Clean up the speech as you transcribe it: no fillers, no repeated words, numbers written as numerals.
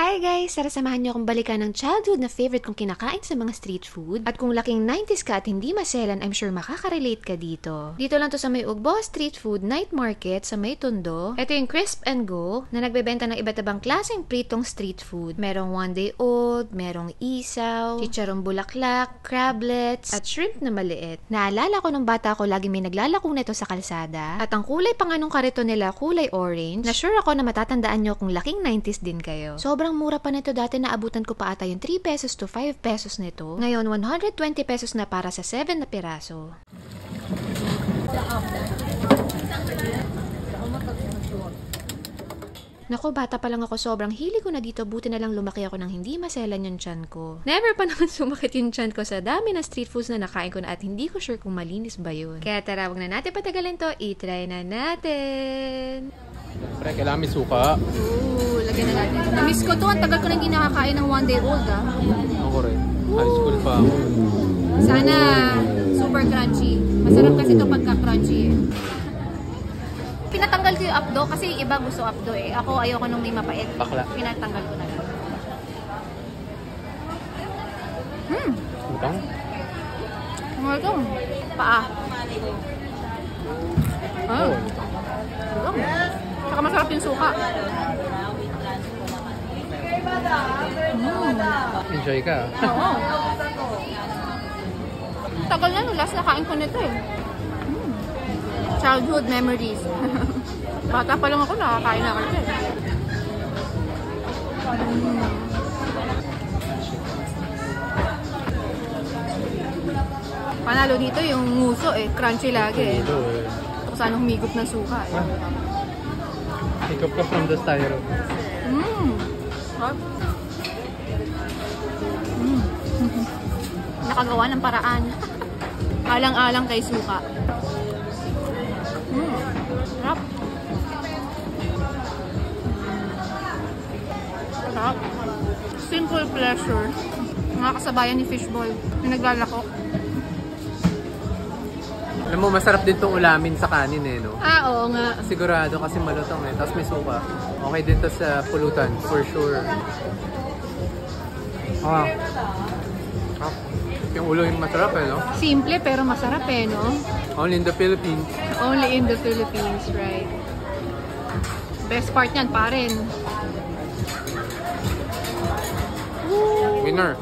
Hi guys! Tara samahan niyo akong balikan ng childhood na favorite kong kinakain sa mga street food. At kung laking 90s ka at hindi maselan, I'm sure makaka-relate ka dito. Dito lang to sa may Ugbo Street Food Night Market sa may Tondo. Ito yung Crisp and Go na nagbebenta ng iba't ibang klaseng pritong street food. Merong one day old, merong isaw, chicharong bulaklak, crablets, at shrimp na maliit. Naalala ko nung bata ko lagi may naglalako nito sa kalsada. At ang kulay pang anong karito nila, kulay orange, na sure ako na matatandaan nyo kung laking 90s din kayo. Sobrang mura pa nito dati, naabutan ko pa ata yung 3 pesos to 5 pesos nito. Ngayon, 120 pesos na para sa 7 na piraso. Naku, bata pa lang ako, sobrang hili ko na dito, buti na lang lumaki ako nang hindi maselan yung tiyan ko. Never pa naman sumakit yung tiyan ko sa dami ng street foods na nakain ko na at hindi ko sure kung malinis ba yun. Kaya tara, wag na natin patagalin to, i-try na natin! Pre, kailangan may suka. Oo, lagyan na natin. Namiss ko to. Ang tagal ko nang hindi nakakain ng one day old, ah. Ako rin. High school pa ako. Sana super crunchy. Masarap kasi ito pagka-crunchy eh. Pinatanggal ko yung updo kasi yung iba gusto updo eh. Ako ayoko nung may mapait. Bakla. Pinatanggal ko na lang. Utang? Ito. Paa. Ah. Saka masarap yung suka. Enjoy ka. Oo. Tagal na nung last nakain ko nito eh. Childhood memories. Bata pa lang ako, nakakain na ako nito eh. Panalo dito yung nguso eh. Crunchy lagi eh. Kung saan humigop ng suka eh. Hiccup ka from the styro. Nakagawa ng paraan. Alang-alang kay suka. Sarap. Sarap. Simple pleasure. Mga kasabayan ni Fishball na naglalako. Alam mo, masarap din itong ulamin sa kanin eh, no? Ah, oo nga. Sigurado kasi malutong eh. Tapos may suka. Okay din to sa pulutan, for sure. Yung ulo yung masarap eh, no? Simple pero masarap eh, no? Only in the Philippines. Only in the Philippines, right? Best part niyan, pa rin. Winner.